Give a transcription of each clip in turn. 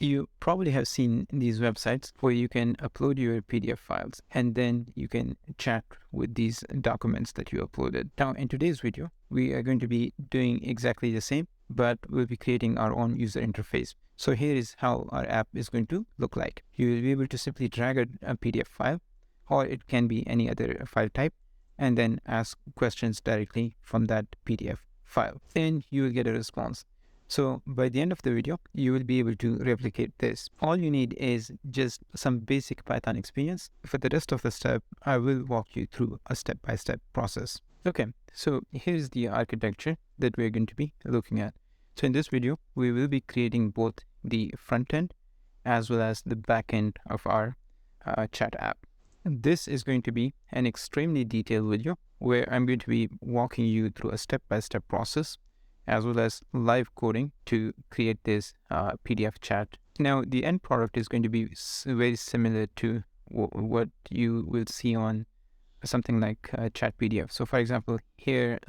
You probably have seen these websites where you can upload your PDF files and then you can chat with these documents that you uploaded. Now, in today's video, we are going to be doing exactly the same, but we'll be creating our own user interface. So here is how our app is going to look like. You will be able to simply drag a PDF file, or it can be any other file type, and then ask questions directly from that PDF file. Then you will get a response. So by the end of the video, you will be able to replicate this. All you need is just some basic Python experience. For the rest of the step, I will walk you through a step-by-step process. Okay, so here's the architecture that we're going to be looking at. So in this video, we will be creating both the front end as well as the back end of our chat app. This is going to be an extremely detailed video where I'm going to be walking you through a step-by-step process as well as live coding to create this PDF chat. Now, the end product is going to be very similar to what you will see on something like Chat PDF. So, for example, here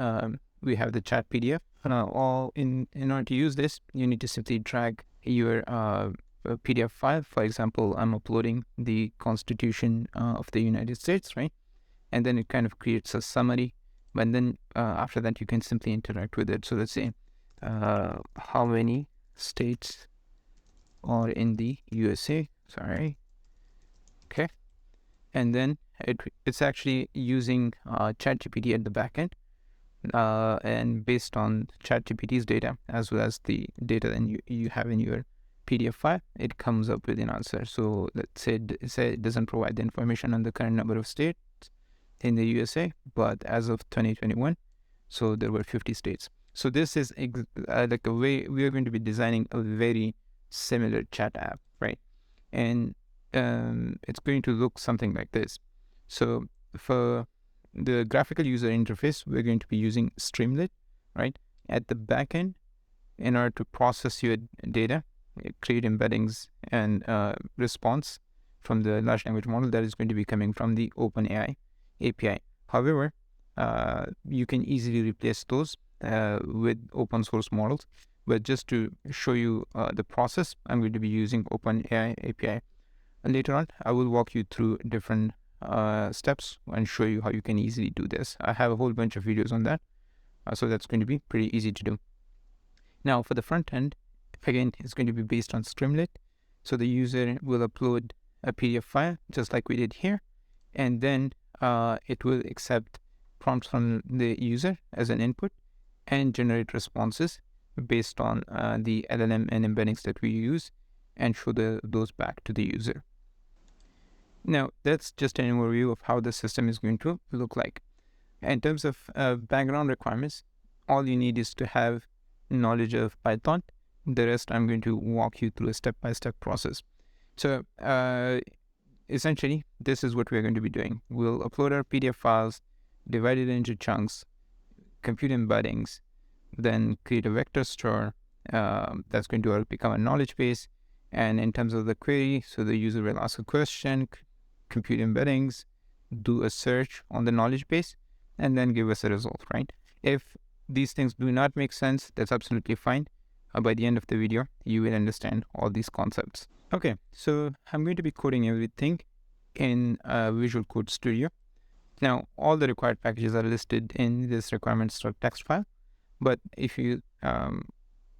we have the Chat PDF. In order to use this, you need to simply drag your PDF file. For example, I'm uploading the Constitution of the United States, right? And then it kind of creates a summary. But then after that, you can simply interact with it. So let's say how many states are in the USA. Sorry. Okay. And then it's actually using ChatGPT at the backend. And based on ChatGPT's data, as well as the data that you have in your PDF file, it comes up with an answer. So let's say it doesn't provide the information on the current number of states in the USA, but as of 2021, so there were 50 states. So this is like a way we are going to be designing a very similar chat app, right? And it's going to look something like this. So for the graphical user interface, we're going to be using Streamlit, right? At the backend, in order to process your data, create embeddings and response from the large language model that is going to be coming from the OpenAI API. However, you can easily replace those with open source models. But just to show you the process, I'm going to be using OpenAI API. And later on, I will walk you through different steps and show you how you can easily do this. I have a whole bunch of videos on that, so that's going to be pretty easy to do. Now, for the front end, again, it's going to be based on Streamlit. So the user will upload a PDF file, just like we did here, and then it will accept prompts from the user as an input and generate responses based on the LLM and embeddings that we use and show those back to the user. Now, that's just an overview of how the system is going to look like. In terms of background requirements, all you need is to have knowledge of Python. The rest, I'm going to walk you through a step-by-step process. So, essentially, this is what we're going to be doing. We'll upload our PDF files, divide it into chunks, compute embeddings, then create a vector store that's going to become a knowledge base. And in terms of the query, so the user will ask a question, compute embeddings, do a search on the knowledge base, and then give us a result, right? If these things do not make sense, that's absolutely fine. By the end of the video, you will understand all these concepts. Okay, so I'm going to be coding everything in Visual Code Studio. Now, all the required packages are listed in this requirements.txt file, but if you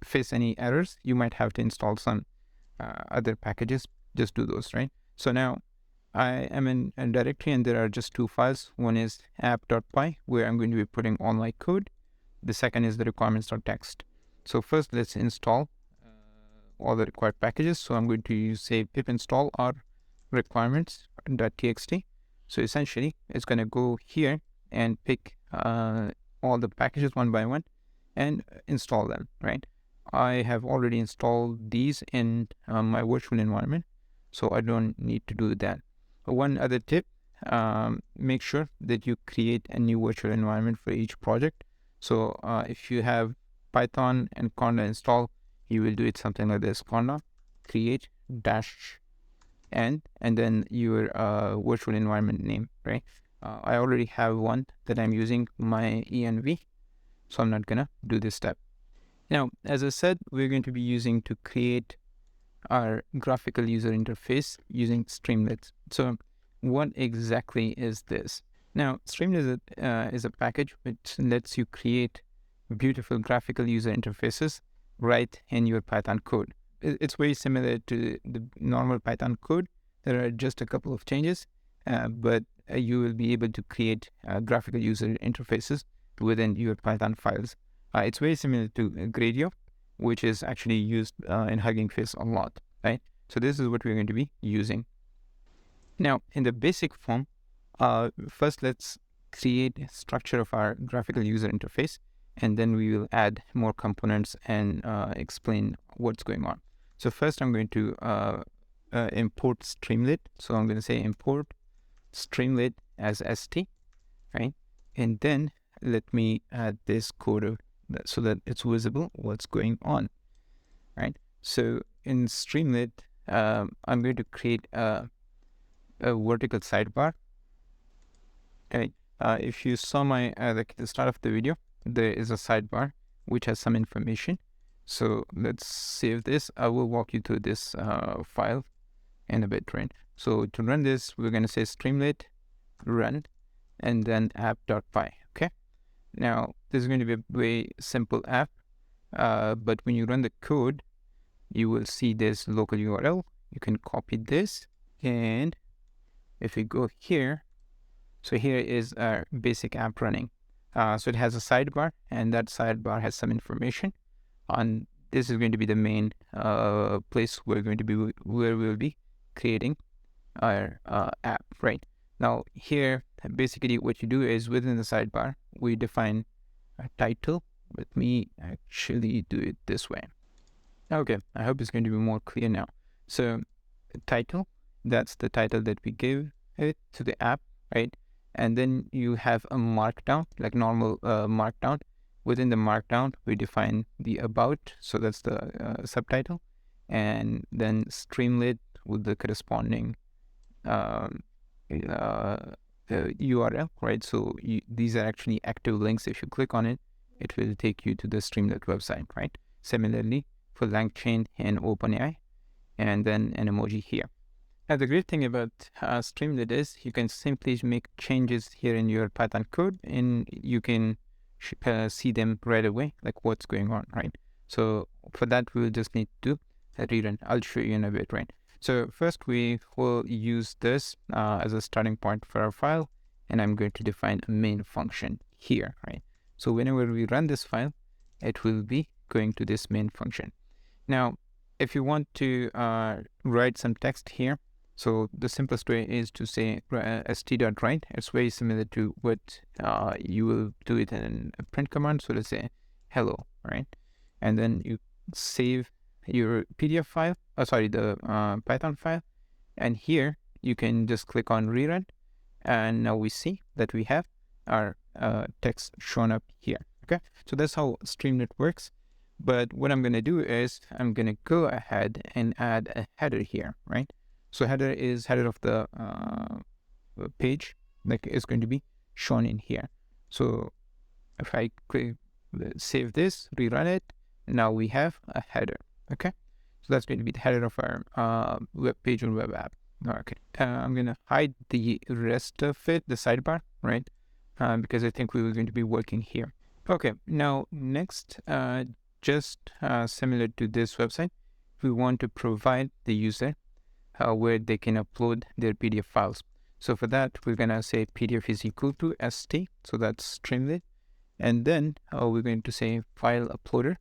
face any errors, you might have to install some other packages. Just do those, right? So now I am in a directory and there are just two files. One is app.py, where I'm going to be putting all my code. The second is the requirements.txt. So first, let's install all the required packages. So I'm going to use, say, pip install our requirements.txt. So essentially, it's going to go here and pick all the packages one by one and install them, right? I have already installed these in my virtual environment, so I don't need to do that. One other tip, make sure that you create a new virtual environment for each project. So if you have Python and conda install, you will do it something like this: conda create dash and then your virtual environment name, right? I already have one that I'm using, my env, so I'm not gonna do this step. Now, as I said, we're going to be using to create our graphical user interface using Streamlit. So what exactly is this? Now, Streamlit is a package which lets you create beautiful graphical user interfaces right in your Python code. It's very similar to the normal Python code. There are just a couple of changes, but you will be able to create graphical user interfaces within your Python files. It's very similar to Gradio, which is actually used in Hugging Face a lot, right? So this is what we're going to be using. Now, in the basic form, first let's create a structure of our graphical user interface, and then we will add more components and explain what's going on. So first I'm going to import Streamlit. So I'm going to say import Streamlit as st, right? And then let me add this code so that it's visible what's going on, right? So in Streamlit, I'm going to create a vertical sidebar. Okay. If you saw my like the start of the video, there is a sidebar which has some information. So let's save this. I will walk you through this file in a bit, right? So to run this, we're going to say Streamlit run and then app.py. Okay. Now this is going to be a very simple app, but when you run the code, you will see this local URL. You can copy this, and if we go here, so here is our basic app running. So it has a sidebar, and that sidebar has some information. On this is going to be the main place where we will be creating our app, right? Now here, basically what you do is within the sidebar, we define a title. Let me actually do it this way. Okay, I hope it's going to be more clear now. So title, that's the title that we give it to the app, right? And then you have a markdown, like normal markdown. Within the markdown, we define the about, so that's the subtitle, and then Streamlit with the corresponding URL, right? So these are actually active links. If you click on it, it will take you to the Streamlit website, right? Similarly for Langchain and OpenAI, and then an emoji here. Now, the great thing about Streamlit is you can simply make changes here in your Python code, and you can see them right away, like what's going on, right? So for that, we'll just need to rerun. I'll show you in a bit, right? So first, we will use this as a starting point for our file, and I'm going to define a main function here, right? So whenever we run this file, it will be going to this main function. Now, if you want to write some text here, so the simplest way is to say st.write. It's very similar to what you will do it in a print command. So let's say hello, right? And then you save your PDF file, the Python file. And here you can just click on rerun. And now we see that we have our text shown up here. Okay, so that's how Streamlit works. But what I'm going to do is I'm going to go ahead and add a header here, right? So header is header of the page, like it's going to be shown in here. So if I click save this, rerun it, now we have a header. Okay, so that's going to be the header of our web page or web app. Okay, I'm going to hide the rest of it, the sidebar, right? Because I think we were going to be working here. Okay, now next, just similar to this website, we want to provide the user where they can upload their PDF files. So for that, we're going to say PDF is equal to st, so that's Streamlit. And then we're going to say file uploader.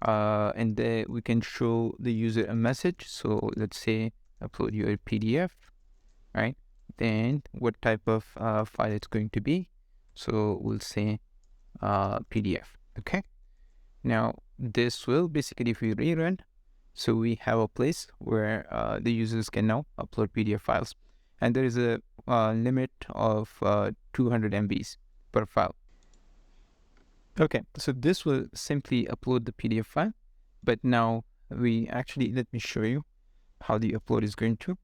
And there we can show the user a message. So let's say upload your PDF, right? Then what type of file it's going to be. So we'll say PDF, okay? Now this will basically, if we rerun, so we have a place where the users can now upload PDF files. And there is a limit of 200 MBs per file. Okay, so this will simply upload the PDF file. But now let me show you how the upload is going to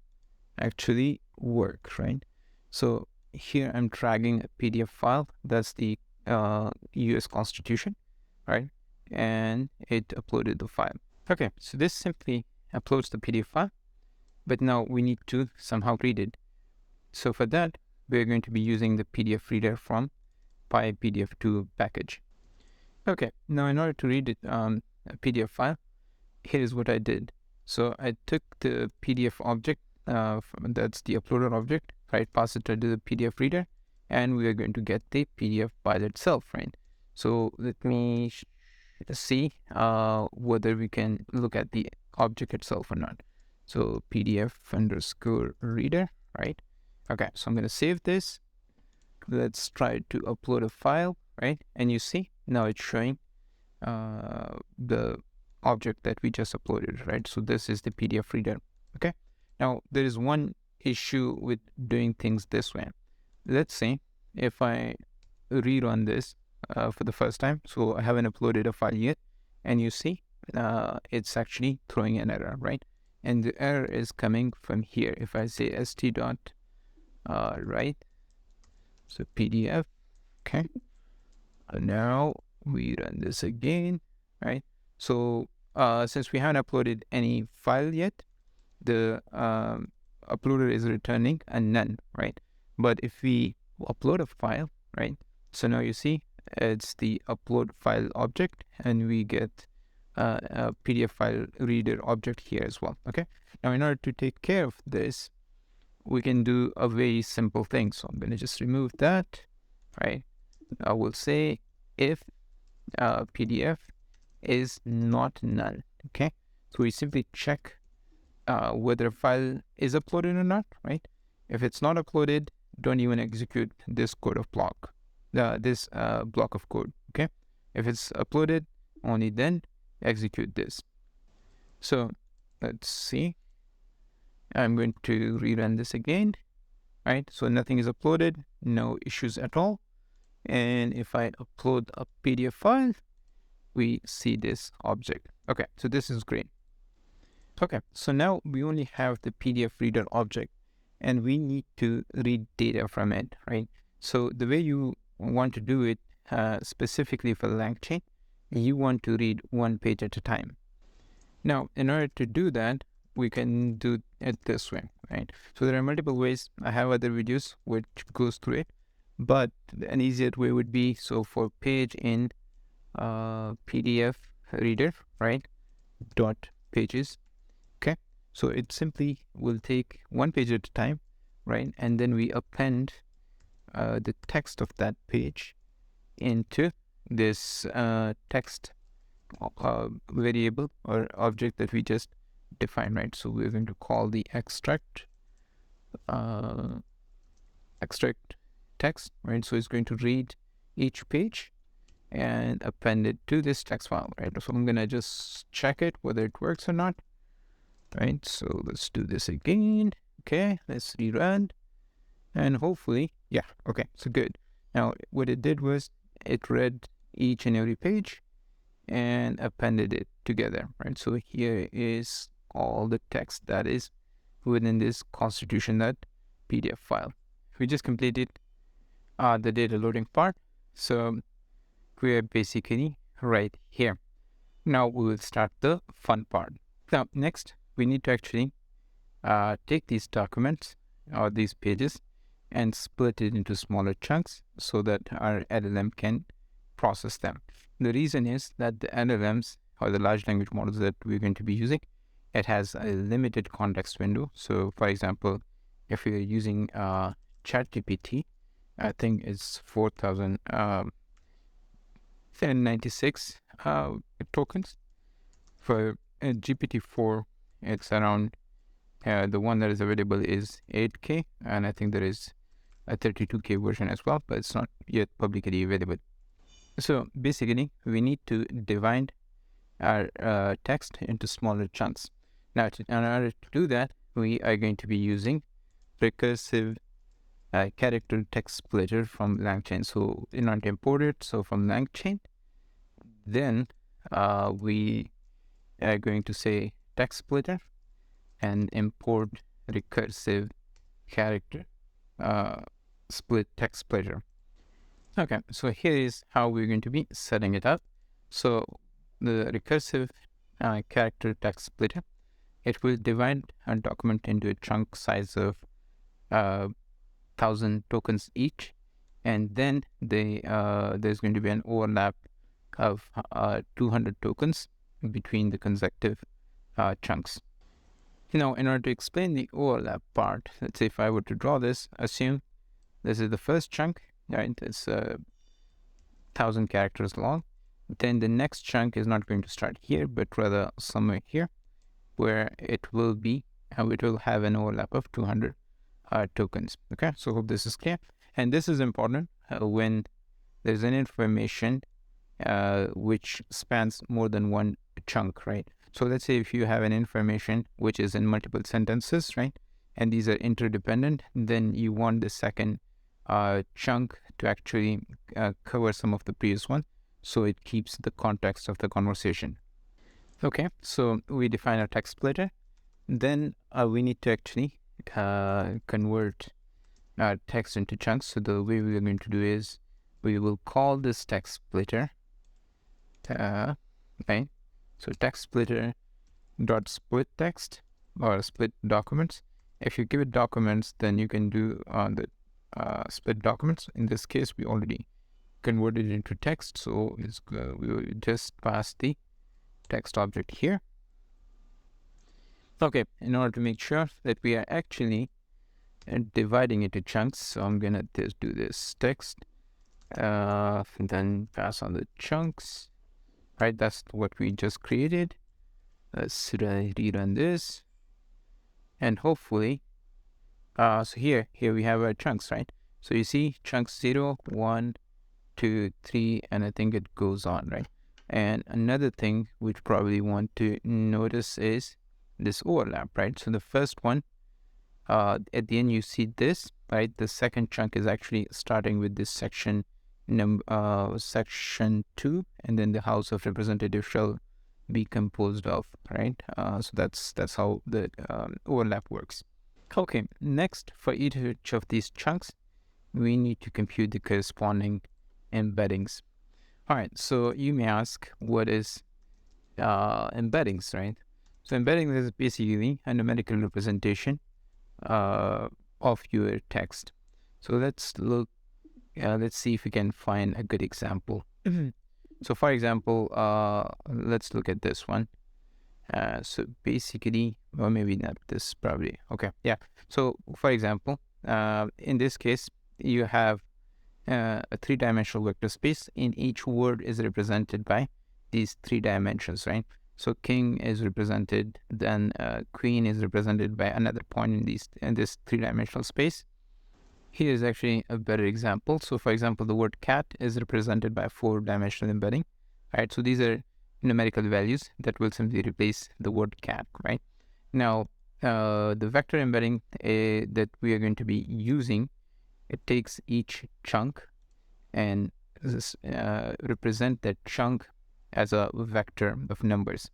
actually work, right? So here I'm dragging a PDF file. That's the US Constitution, right? And it uploaded the file. Okay, so this simply uploads the PDF file, but now we need to somehow read it. So for that, we're going to be using the PDF reader from PyPDF2 package. Okay, now in order to read it, a PDF file, here's what I did. So I took the PDF object, that's the uploaded object, right? Pass it to the PDF reader, and we are going to get the PDF file itself, right? So let me see whether we can look at the object itself or not. So PDF underscore reader, right? Okay, so I'm going to save this. Let's try to upload a file, right? And you see now it's showing the object that we just uploaded, right? So this is the PDF reader. Okay, now there is one issue with doing things this way. Let's say if I rerun this for the first time, so I haven't uploaded a file yet, and you see it's actually throwing an error, right? And the error is coming from here. If I say st dot right, so PDF, okay, now we run this again, right? So since we haven't uploaded any file yet, the uploader is returning a none, right? But if we upload a file, right, so now you see it's the upload file object, and we get a PDF file reader object here as well. Okay, now in order to take care of this, we can do a very simple thing. So I'm going to just remove that, right? I will say if PDF is not null. Okay, so we simply check whether a file is uploaded or not, right? If it's not uploaded, don't even execute this code of block, this block of code. Okay, if it's uploaded, only then execute this. So let's see. I'm going to rerun this again, right? So nothing is uploaded, no issues at all. And if I upload a PDF file, we see this object. Okay, so this is great. Okay, so now we only have the PDF reader object, and we need to read data from it, right? So the way you want to do it, specifically for Langchain, you want to read one page at a time. Now, in order to do that, we can do it this way, right? So there are multiple ways. I have other videos which goes through it, but an easier way would be, so for page in PDF reader, right, dot pages. Okay, so it simply will take one page at a time, right? And then we append the text of that page into this text variable or object that we just defined, right? So we're going to call the extract text, right? So it's going to read each page and append it to this text file, right? So I'm gonna just check it whether it works or not, right? So let's do this again. Okay, let's rerun, and hopefully, yeah, okay, so good. Now what it did was it read each and every page and appended it together, right? So here is all the text that is within this constitution.pdf file. We just completed the data loading part, so we're basically right here. Now we will start the fun part. Now next, we need to actually take these documents or these pages and split it into smaller chunks so that our LLM can process them. The reason is that the LLMs, or the large language models that we're going to be using, it has a limited context window. So for example, if you're using ChatGPT, I think it's 4,096 tokens. For GPT-4, it's around, the one that is available is 8K, and I think there is a 32K version as well, but it's not yet publicly available. So basically, we need to divide our text into smaller chunks. Now, in order to do that, we are going to be using recursive character text splitter from Langchain. So in order to import it, so from Langchain, then we are going to say text splitter and import recursive character text splitter. Okay, so here is how we're going to be setting it up. So the recursive character text splitter, it will divide a document into a chunk size of 1,000 tokens each, and then there's going to be an overlap of 200 tokens between the consecutive chunks. Now, in order to explain the overlap part, let's say if I were to draw this, assume this is the first chunk, right? It's 1,000 characters long. Then the next chunk is not going to start here, but rather somewhere here, where it will have an overlap of 200 tokens. Okay, so hope this is clear. And this is important when there's an information which spans more than one chunk, right? So let's say if you have an information which is in multiple sentences, right, and these are interdependent, then you want the second chunk to actually cover some of the previous one, so it keeps the context of the conversation. Okay, so we define our text splitter. Then we need to actually convert text into chunks. So the way we are going to do is we will call this text splitter. Okay, so text splitter dot split text or split documents. If you give it documents, then you can do the split documents. In this case, we already converted it into text, so we will just pass the text object here. Okay, in order to make sure that we are actually dividing it into chunks, so I'm gonna just do this text, and then pass on the chunks. Right, that's what we just created. Should I rerun this? And hopefully, so here we have our chunks, right? So you see chunks 0, 1, 2, 3, and I think it goes on, right? And another thing which probably want to notice is this overlap, right? So the first one, at the end you see this, right? The second chunk is actually starting with this section section 2, and then the House of Representatives shall be composed of, right? So that's how the overlap works. Okay, next, for each of these chunks, we need to compute the corresponding embeddings. All right, so you may ask, what is embeddings, right? So embeddings is basically a numerical representation of your text. So let's see if we can find a good example. So for example, let's look at this one. So basically, or maybe not this, probably. Okay, yeah. So for example, in this case, you have a 3-dimensional vector space, and each word is represented by these 3 dimensions, right? So king is represented, then queen is represented by another point in this 3-dimensional space. Here is actually a better example. So for example, the word cat is represented by a 4-dimensional embedding, right? So these are numerical values that will simply replace the word cat, right? Now, the vector embedding that we are going to be using, it takes each chunk and represent that chunk as a vector of numbers.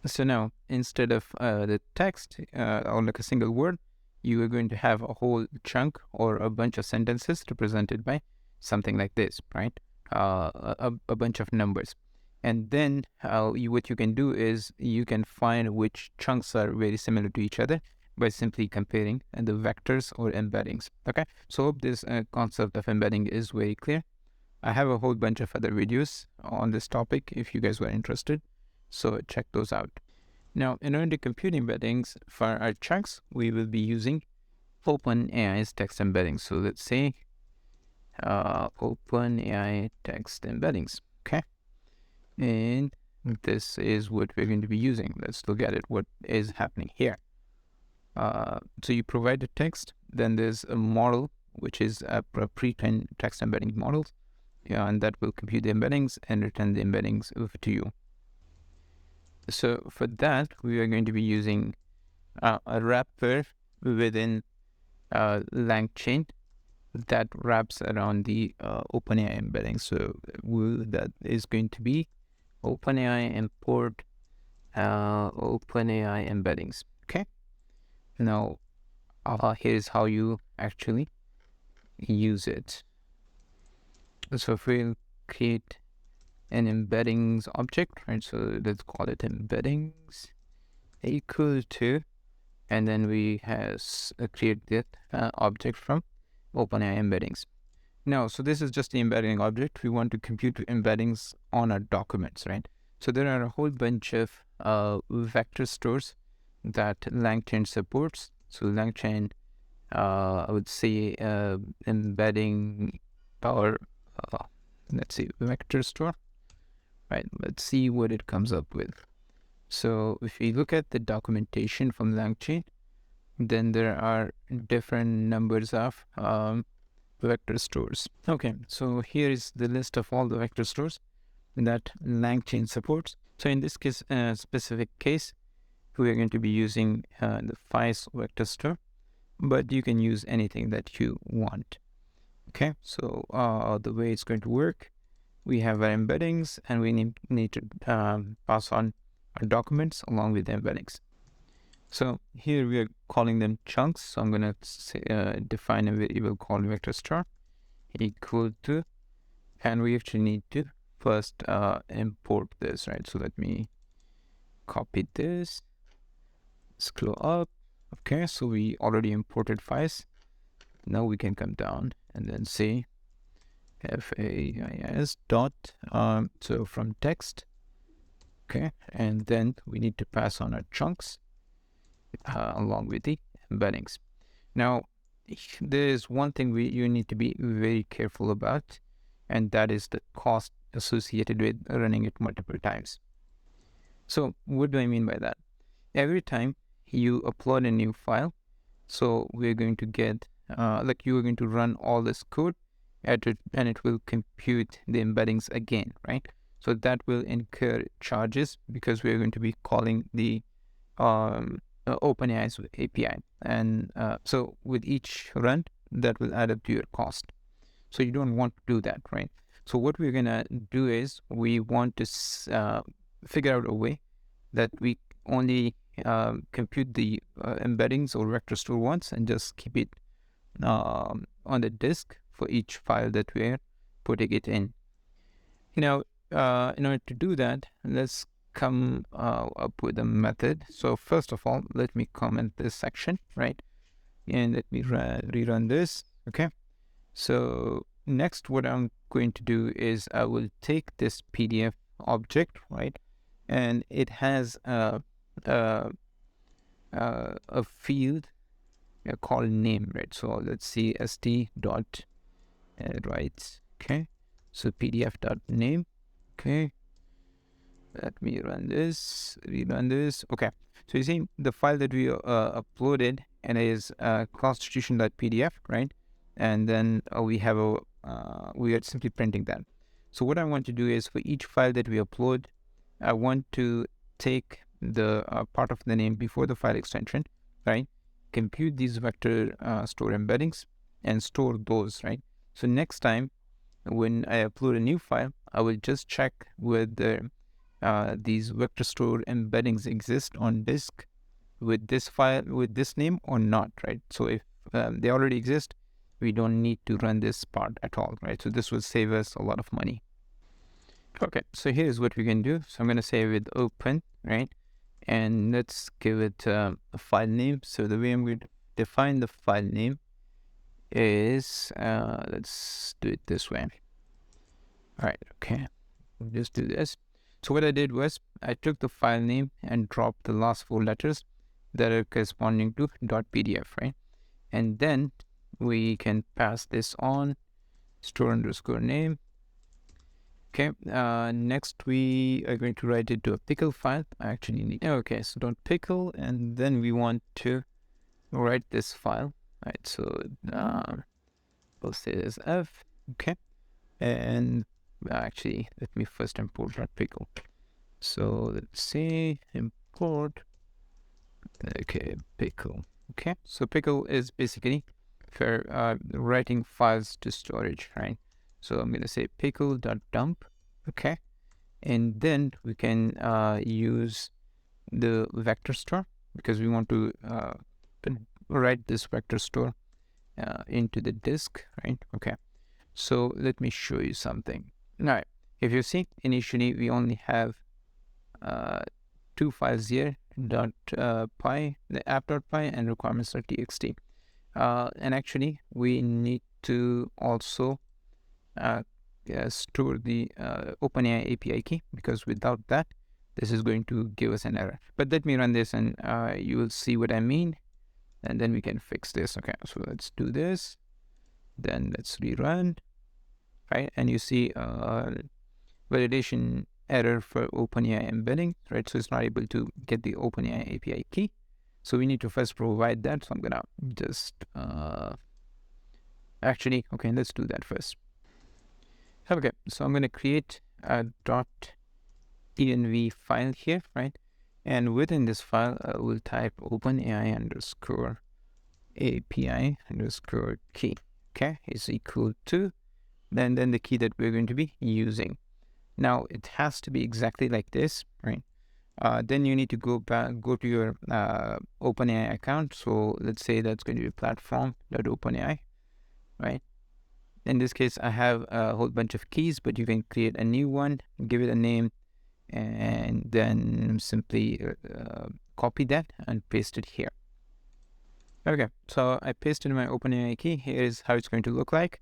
So now, instead of the text or like a single word, you are going to have a whole chunk or a bunch of sentences represented by something like this, right? A bunch of numbers. And then what you can do is you can find which chunks are very similar to each other by simply comparing the vectors or embeddings. Okay, so hope this concept of embedding is very clear. I have a whole bunch of other videos on this topic if you guys were interested, so check those out. Now, in order to compute embeddings for our chunks, we will be using OpenAI's text embeddings. So let's say OpenAI text embeddings, okay? And this is what we're going to be using. Let's look at it, what is happening here. So you provide the text, then there's a model, which is a pre-trained text embedding model, and that will compute the embeddings and return the embeddings to you. So for that, we are going to be using a wrapper within Langchain that wraps around the OpenAI embedding. So that is going to be OpenAI import OpenAI embeddings. Okay. Now, here's how you actually use it. So if we'll create an embeddings object, right? So let's call it embeddings, equal to, and then we create that object from OpenAI embeddings. Now, so this is just the embedding object. We want to compute embeddings on our documents, right? So there are a whole bunch of vector stores that Langchain supports. So Langchain, I would say embedding power, let's see, vector store, right? Let's see what it comes up with. So if we look at the documentation from Langchain, then there are different numbers of vector stores. Okay, so here is the list of all the vector stores that Langchain supports. So in this case, specific case, we are going to be using the FICE vector store, but you can use anything that you want. Okay, so the way it's going to work, we have our embeddings, and we need to pass on our documents along with the embeddings. So here we are calling them chunks. So I'm going to define a variable called vector star equal to, and we actually need to first import this, right? So let me copy this, scroll up. Okay, so we already imported FICE. Now we can come down and then say FAIS dot, so from text. Okay, and then we need to pass on our chunks along with the embeddings. Now, there is one thing you need to be very careful about, and that is the cost associated with running it multiple times. So what do I mean by that? Every time you upload a new file, so we're going to get, like you are going to run all this code at it, and it will compute the embeddings again, right? So that will incur charges because we're going to be calling the OpenAI's API. And so with each run, that will add up to your cost. So you don't want to do that, right? So what we're going to do is we want to figure out a way that we only compute the embeddings or vector store once and just keep it on the disk for each file that we're putting it in. Now, in order to do that, let's come up with a method. So first of all, let me comment this section, right? And let me rerun this. Okay. So next, what I'm going to do is I will take this PDF object, right? And it has a field called name, right? So let's see st dot right. Okay. So PDF dot name. Okay. Let me rerun this. Okay. So you see the file that we uploaded, and it is constitution.pdf, right? And then we are simply printing that. So what I want to do is for each file that we upload, I want to take the part of the name before the file extension, right? Compute these vector store embeddings and store those, right? So next time when I upload a new file, I will just check whether these vector store embeddings exist on disk with this file, with this name or not, right? So if they already exist, we don't need to run this part at all, right? So this will save us a lot of money. Okay, so here's what we can do. So I'm going to say with open, right? And let's give it a file name. So the way I'm going to define the file name is, let's do it this way. All right, okay, we'll just do this. So what I did was I took the file name and dropped the last 4 letters that are corresponding to .pdf, right? And then we can pass this on store underscore name. Okay, next we are going to write it to a pickle file. I actually need, okay, so .pickle, and then we want to write this file, right? So we'll say this f, okay, and actually let me first import .pickle. So let's say import, okay, pickle. Okay, so pickle is basically for writing files to storage, right? So I'm going to say pickle.dump, okay, and then we can use the vector store because we want to write this vector store into the disk, right? Okay, so let me show you something. All right, if you see, initially we only have 2 files here, the app.py and requirements.txt. And actually, we need to also store the OpenAI API key, because without that, this is going to give us an error. But let me run this and you will see what I mean, and then we can fix this. Okay, so let's do this. Then let's rerun, right? And you see validation error for OpenAI embedding, right? So it's not able to get the OpenAI API key. So we need to first provide that. So I'm gonna just actually, okay, let's do that first. Okay, so I'm gonna create a .env file here, right? And within this file, we'll type OpenAI underscore API underscore key. Okay, is equal to then the key that we're going to be using. Now it has to be exactly like this, right? Then you need to go to your OpenAI account. So let's say that's going to be platform.openai, right? In this case, I have a whole bunch of keys, but you can create a new one, give it a name, and then simply copy that and paste it here. Okay, so I pasted my OpenAI key. Here's how it's going to look like.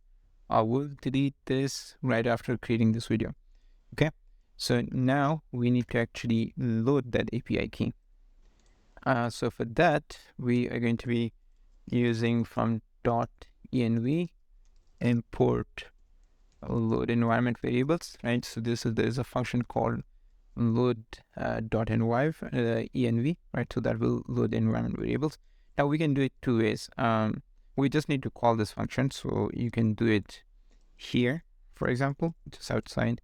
I will delete this right after creating this video. Okay, so now we need to actually load that API key. So for that, we are going to be using from .env import load environment variables, right? So there's a function called load .env, right? So that will load the environment variables. Now we can do it two ways. We just need to call this function. So you can do it here, for example, just outside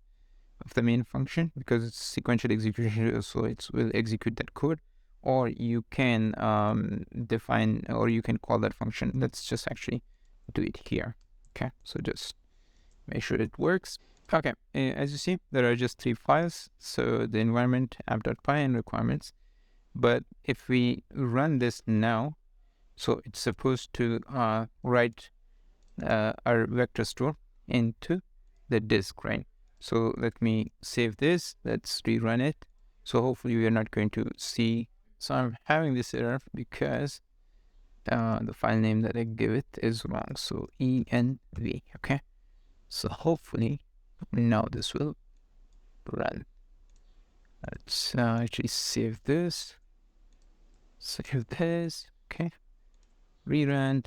of the main function, because it's sequential execution, so it will execute that code. Or you can define, or you can call that function. Let's just actually do it here. Okay, so just make sure it works. Okay, as you see, there are just 3 files. So the environment, app.py, and requirements. But if we run this now, so it's supposed to write our vector store into the disk, right? So let me save this. Let's rerun it. So hopefully we are not going to see. So I'm having this error because the file name that I give it is wrong. So env. Okay. So hopefully now this will run. Let's actually save this. Save this. Okay. Rerun.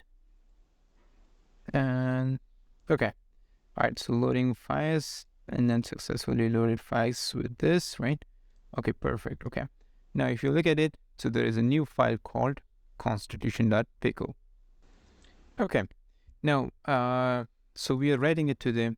And okay. All right. So loading files, and then successfully loaded files with this, right? Okay, perfect. Okay. Now, if you look at it, so there is a new file called constitution.pickle. Okay. Now, so we are writing it to the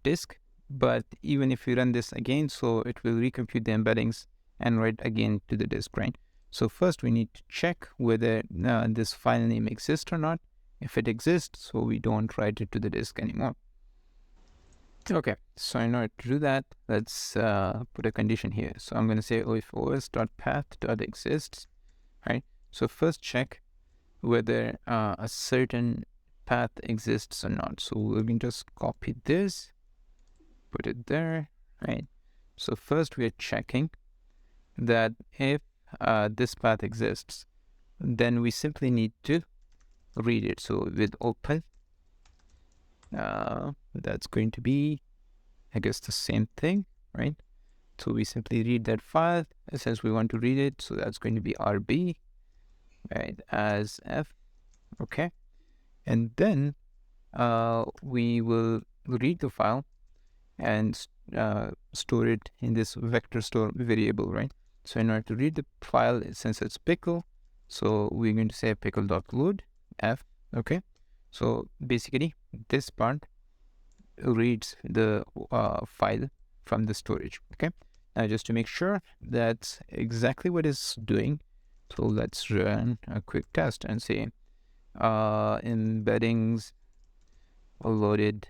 disk, but even if we run this again, so it will recompute the embeddings and write again to the disk, right? So first we need to check whether this file name exists or not. If it exists, so we don't write it to the disk anymore. Okay, so in order to do that, let's put a condition here. So I'm going to say if os.path.exists, right? So first check whether a certain path exists or not. So we can just copy this, put it there, right? So first we are checking that if this path exists, then we simply need to read it. So with open, that's going to be, I guess, the same thing, right? So we simply read that file since we want to read it. So that's going to be RB, right, as F. Okay. And then we will read the file and store it in this vector store variable, right? So in order to read the file, since it's pickle, so we're going to say pickle.load F. Okay. So basically this part reads the file from the storage. Okay. Now just to make sure that's exactly what it's doing, so let's run a quick test and say embeddings loaded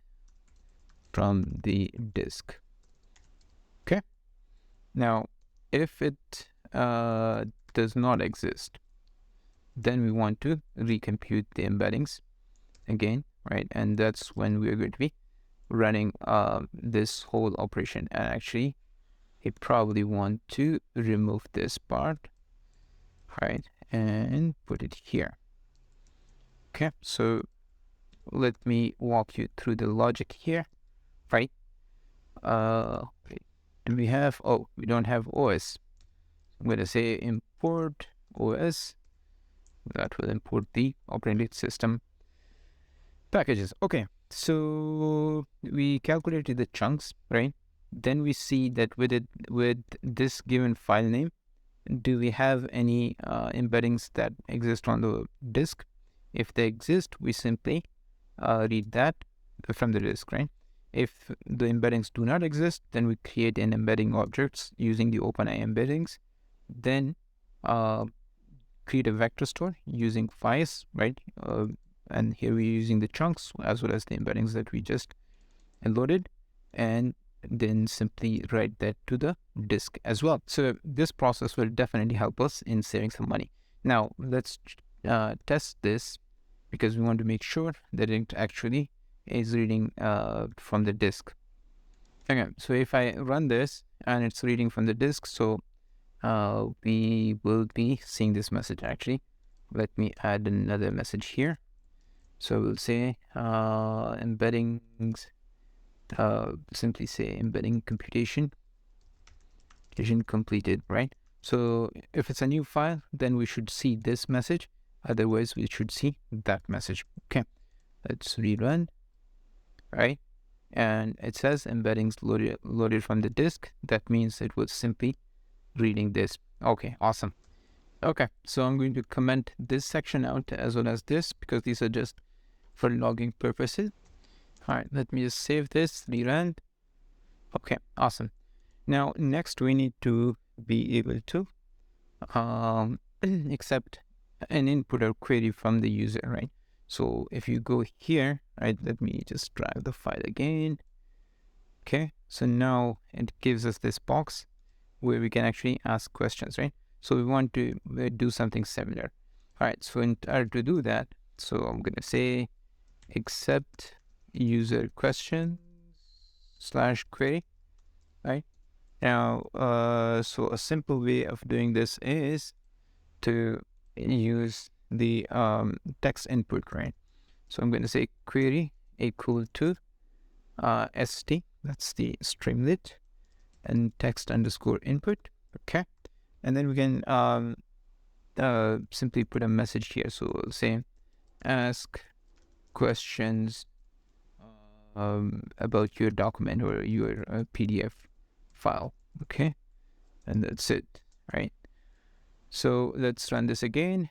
from the disk. Okay. Now if it does not exist, then we want to recompute the embeddings again, right? And that's when we're going to be running this whole operation. And actually, you probably want to remove this part right, and put it here. Okay, so let me walk you through the logic here, right? Wait, do we have, oh, we don't have OS. I'm going to say import OS. That will import the operating system packages. Okay, so we calculated the chunks, right? Then we see that with this given file name, do we have any embeddings that exist on the disk? If they exist, we simply read that from the disk, right? If the embeddings do not exist, then we create an embedding objects using the OpenAI embeddings. Then create a vector store using files, right? And here we're using the chunks as well as the embeddings that we just loaded, and then simply write that to the disk as well. So this process will definitely help us in saving some money. Now let's test this, because we want to make sure that it actually is reading from the disk. Okay, so if I run this and it's reading from the disk, so we will be seeing this message actually. Let me add another message here. So we'll say embeddings, simply say embedding computation completed, right? So if it's a new file, then we should see this message. Otherwise, we should see that message. Okay, let's rerun, right? And it says embeddings loaded from the disk. That means it was simply reading this. Okay, awesome. Okay, so I'm going to comment this section out as well as this, because these are just for logging purposes. All right, let me just save this, rerun. Okay, awesome. Now, next we need to be able to accept an input or query from the user, right? So if you go here, right, let me just drag the file again. Okay, so now it gives us this box where we can actually ask questions, right? So we want to do something similar. All right, so in order to do that, so I'm going to say accept user question / query, right? Now, so a simple way of doing this is to use the text input, right? So I'm going to say query equal to st, that's the Streamlit, and text underscore input. Okay, and then we can simply put a message here. So we'll say ask questions about your document or your PDF file. Okay, and that's it, right? So let's run this again,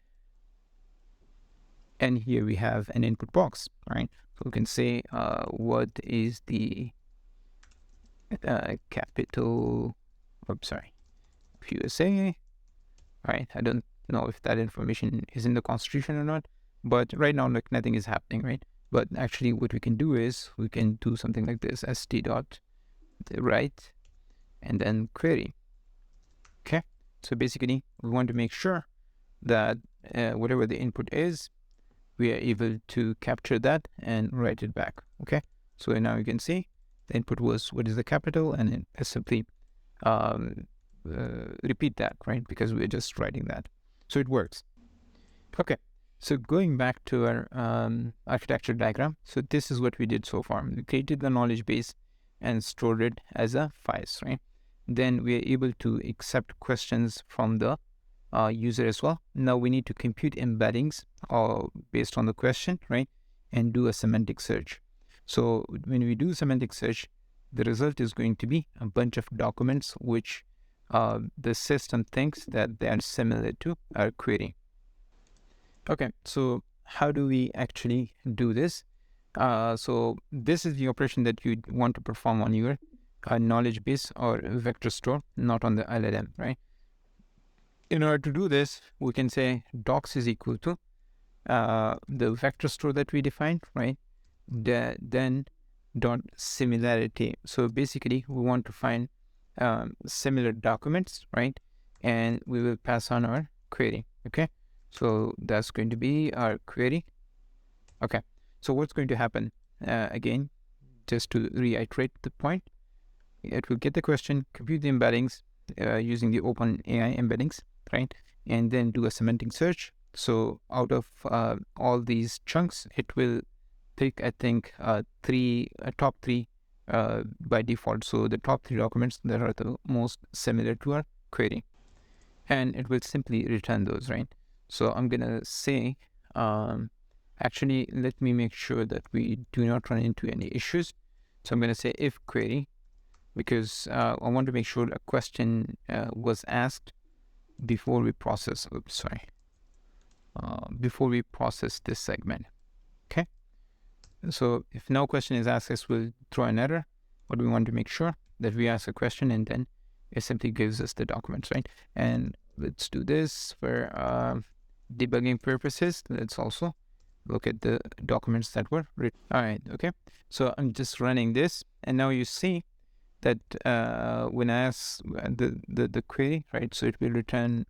and here we have an input box, right? So we can say what is the capital, oops, sorry, of USA, right? I don't know if that information is in the constitution or not, but right now, like, nothing is happening, right? But actually what we can do is we can do something like this, st dot right, and then query. Okay, so basically we want to make sure that whatever the input is, we are able to capture that and write it back. Okay, so now you can see the input was what is the capital, and it simply repeat that, right? Because we're just writing that, so it works. Okay, so going back to our architecture diagram, so this is what we did so far. We created the knowledge base and stored it as a files, right? Then we are able to accept questions from the user as well. Now we need to compute embeddings based on the question, right? And do a semantic search. So when we do semantic search, the result is going to be a bunch of documents which the system thinks that they are similar to our query. Okay, so how do we actually do this? So this is the operation that you want to perform on your knowledge base or vector store, not on the LLM, right? In order to do this, we can say docs is equal to the vector store that we defined, right? Then dot similarity. So basically, we want to find similar documents, right? And we will pass on our query. Okay, so that's going to be our query. Okay, so what's going to happen? Again, just to reiterate the point, it will get the question, compute the embeddings using the OpenAI embeddings, right? and then do a semantic search. So out of all these chunks, it will pick, I think, top three by default. So the top 3 documents that are the most similar to our query, and it will simply return those, right? So I'm gonna say, actually, let me make sure that we do not run into any issues. So I'm gonna say if query, because I want to make sure a question was asked before we process. Before we process this segment. Okay. So if no question is asked, this will throw an error. But we want to make sure that we ask a question, and then it simply gives us the documents, right? And let's do this for debugging purposes. Let's also look at the documents that were written. All right, okay. So I'm just running this, and now you see that when I ask the query, right? So it will return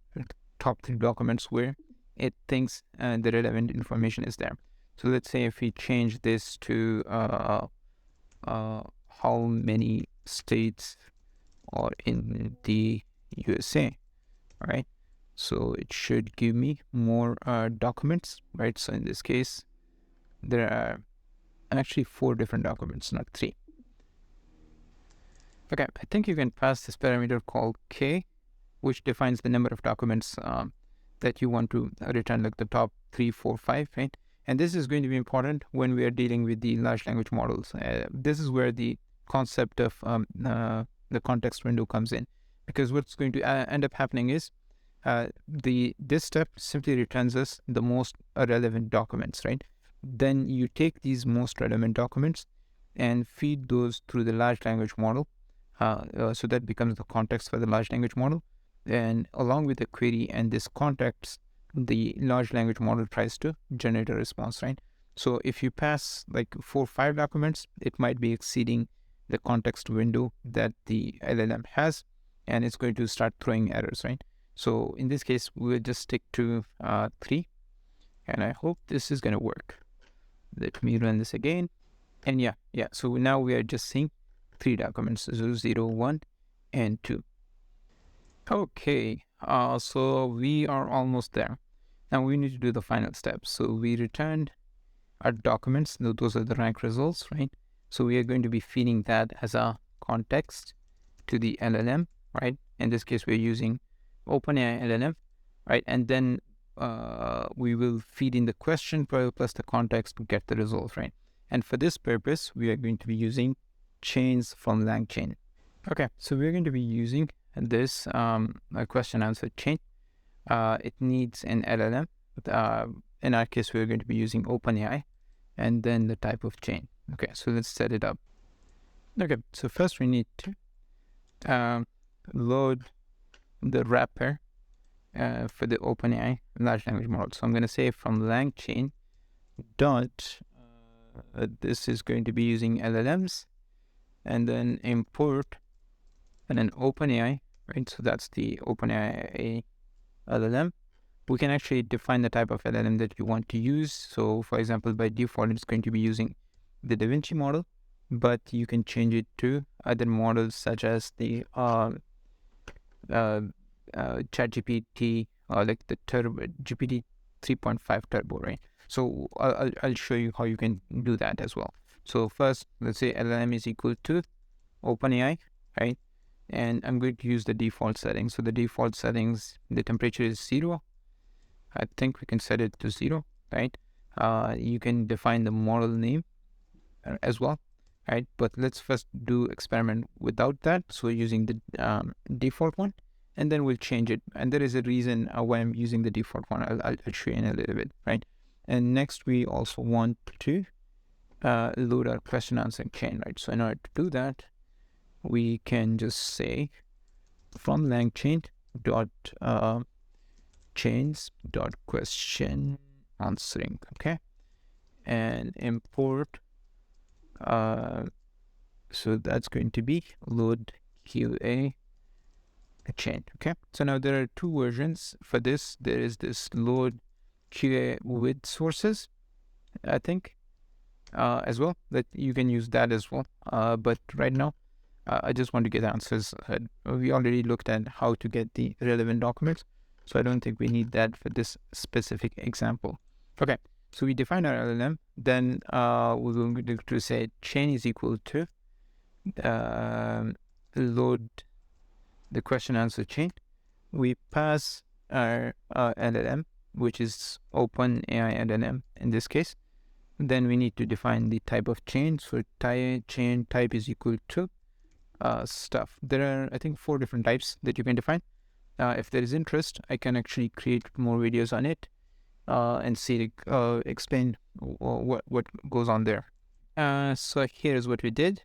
top 3 documents where it thinks the relevant information is there. So let's say if we change this to how many states are in the USA, right? So it should give me more documents, right? So in this case, there are actually 4 different documents, not 3. Okay, I think you can pass this parameter called k, which defines the number of documents that you want to return, like the top 3, 4, 5, right? And this is going to be important when we are dealing with the large language models. This is where the concept of the context window comes in, because what's going to end up happening is this step simply returns us the most relevant documents, right? Then you take these most relevant documents and feed those through the large language model. So that becomes the context for the large language model. And along with the query and this context, the large language model tries to generate a response, right? So if you pass like 4 or 5 documents, it might be exceeding the context window that the LLM has, and it's going to start throwing errors, right? So in this case, we'll just stick to 3, and I hope this is going to work. Let me run this again. And yeah. So now we are just seeing 3 documents, 0, 1, and 2. Okay, so we are almost there. Now we need to do the final step. So we returned our documents. Those are the rank results, right? So we are going to be feeding that as a context to the LLM, right? In this case, we're using OpenAI LLM, right? And then we will feed in the question plus the context to get the result, right? And for this purpose, we are going to be using chains from Langchain. Okay, so we're going to be using this question answer chain. It needs an LLM. In our case, we're going to be using OpenAI, and then the type of chain. Okay, so let's set it up. Okay, so first we need to load the wrapper for the OpenAI large language model. So I'm going to say from Langchain dot, this is going to be using LLMs, and then import, and then OpenAI, right? So that's the OpenAI LLM. We can actually define the type of LLM that you want to use. So for example, by default, it's going to be using the DaVinci model, but you can change it to other models such as the ChatGPT, like the Turbo GPT 3.5 Turbo, right? So I'll show you how you can do that as well. So first, let's say LLM is equal to OpenAI, right? And I'm going to use the default settings. So the default settings, the temperature is 0. I think we can set it to 0, right? You can define the model name as well, right? But let's first do experiment without that. So using the default one, and then we'll change it. And there is a reason why I'm using the default one. I'll show you in a little bit, right? And next, we also want to load our question answering chain, right? So in order to do that, we can just say from Langchain dot chains dot question answering, okay, and import. So that's going to be load QA chain, okay. So now there are 2 versions for this. There is this load QA with sources, I think, as well, that you can use that as well. But right now, I just want to get answers. We already looked at how to get the relevant documents. So I don't think we need that for this specific example. Okay, so we define our LLM. Then we're going to say chain is equal to load the question answer chain. We pass our LLM, which is OpenAI LLM in this case. Then we need to define the type of chain. So chain type is equal to stuff. There are, I think, 4 different types that you can define. If there is interest, I can actually create more videos on it and see explain what goes on there. So here's what we did.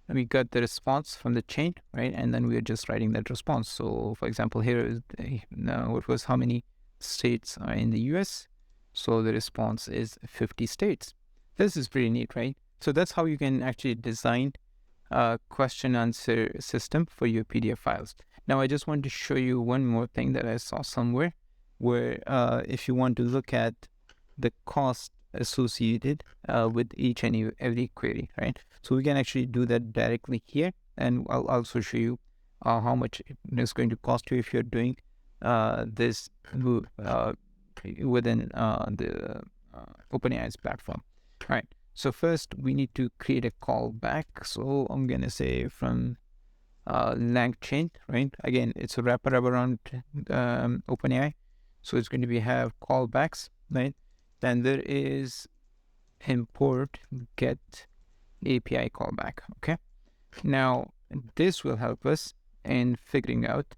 We got the response from the chain, right? And then we are just writing that response. So for example, here is what was how many states are in the US. So the response is 50 states. This is pretty neat, right? So that's how you can actually design a question answer system for your PDF files. Now, I just want to show you one more thing that I saw somewhere where if you want to look at the cost associated with each and every query, right? So we can actually do that directly here, and I'll also show you how much it's going to cost you if you're doing this within the OpenAI's platform. All right. So first we need to create a callback. So I'm gonna say from Langchain, right? Again, it's a wrapper around OpenAI. So it's going to have callbacks, right? Then there is import get API callback. Okay. Now this will help us in figuring out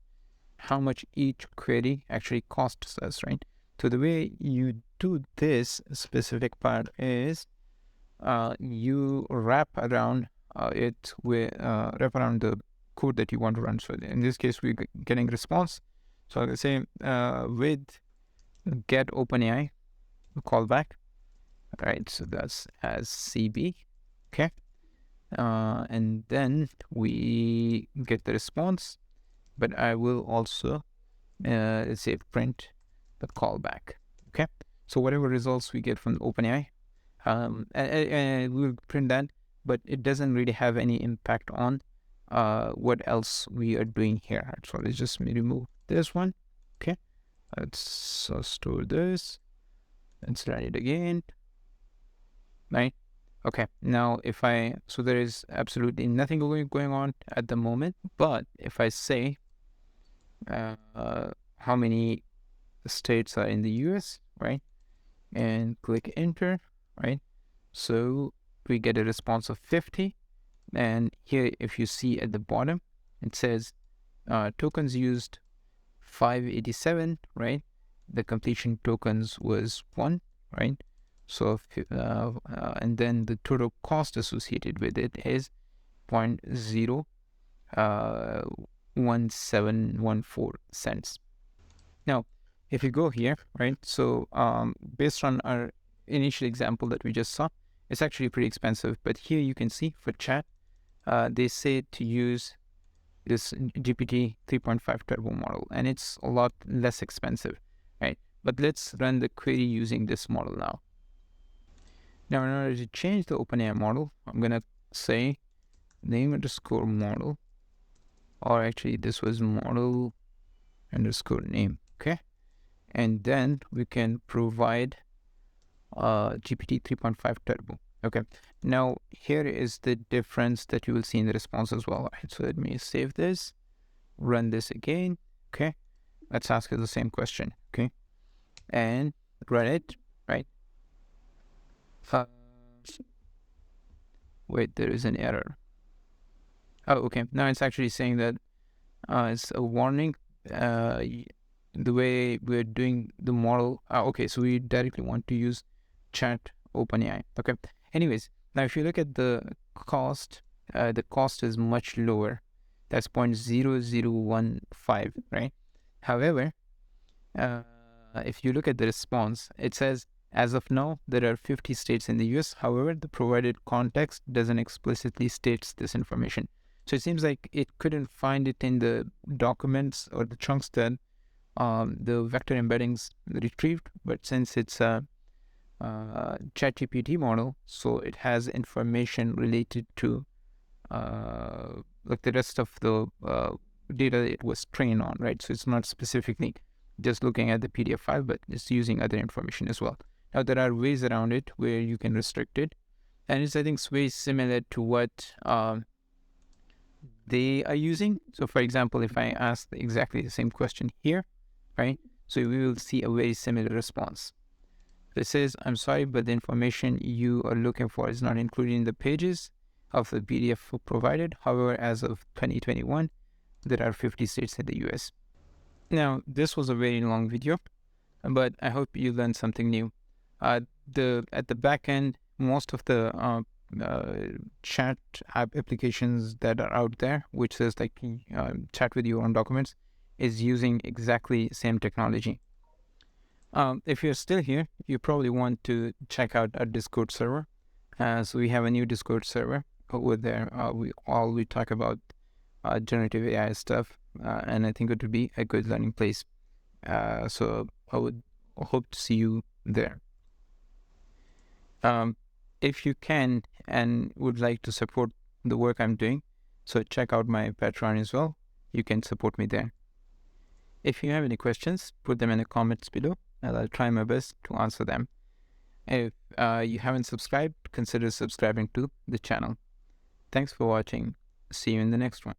how much each query actually costs us, right? So the way you do this specific part is you wrap around it with wrap around the code that you want to run. So in this case, we're getting response. So I'll say with get OpenAI callback. All right, so that's as CB. Okay, and then we get the response, but I will also let's say print the callback. Okay, so whatever results we get from OpenAI, and we'll print that, but it doesn't really have any impact on what else we are doing here. So let's just remove this one. Okay, let's store this. Let's run it again. Right. Okay. Now, if so there is absolutely nothing going on at the moment. But if I say how many states are in the US, right, and click enter, right, so we get a response of 50. And here, if you see at the bottom, it says tokens used 587, right? The completion tokens was 1, right? So, and then the total cost associated with it is 0.01714 cents. Now, if you go here, right? So, based on our initial example that we just saw, it's actually pretty expensive. But here you can see for chat, they say to use this GPT 3.5 turbo model, and it's a lot less expensive, right? But let's run the query using this model now. Now, in order to change the OpenAI model, I'm gonna say name underscore model, or actually this was model underscore name, okay? And then we can provide GPT 3.5 turbo. Okay, now here is the difference that you will see in the response as well. Right? So let me save this, run this again. Okay, let's ask it the same question. Okay, and run it, right? Wait, there is an error. Oh, okay. Now it's actually saying that it's a warning. The way we're doing the model. Okay, so we directly want to use chat OpenAI. Okay. Anyways, now if you look at the cost is much lower. That's 0.0015, right? However, if you look at the response, it says, as of now, there are 50 states in the US. However, the provided context doesn't explicitly state this information. So it seems like it couldn't find it in the documents or the chunks that the vector embeddings retrieved. But since it's a ChatGPT model, so it has information related to like the rest of the data it was trained on, right? So it's not specifically just looking at the PDF file, but just using other information as well. Now, there are ways around it where you can restrict it. And it's, I think, very similar to what they are using. So, for example, if I ask exactly the same question here, right? So we will see a very similar response. It says, I'm sorry, but the information you are looking for is not included in the pages of the PDF provided. However, as of 2021, there are 50 states in the US. Now, this was a very long video, but I hope you learned something new. At the back end, most of the chat app applications that are out there, which says like chat with you on documents, is using exactly same technology. If you're still here, you probably want to check out our Discord server. So we have a new Discord server over there. We talk about generative AI stuff, and I think it would be a good learning place. So I would hope to see you there. If you can and would like to support the work I'm doing, so check out my Patreon as well. You can support me there. If you have any questions, put them in the comments below, and I'll try my best to answer them. If you haven't subscribed, consider subscribing to the channel. Thanks for watching. See you in the next one.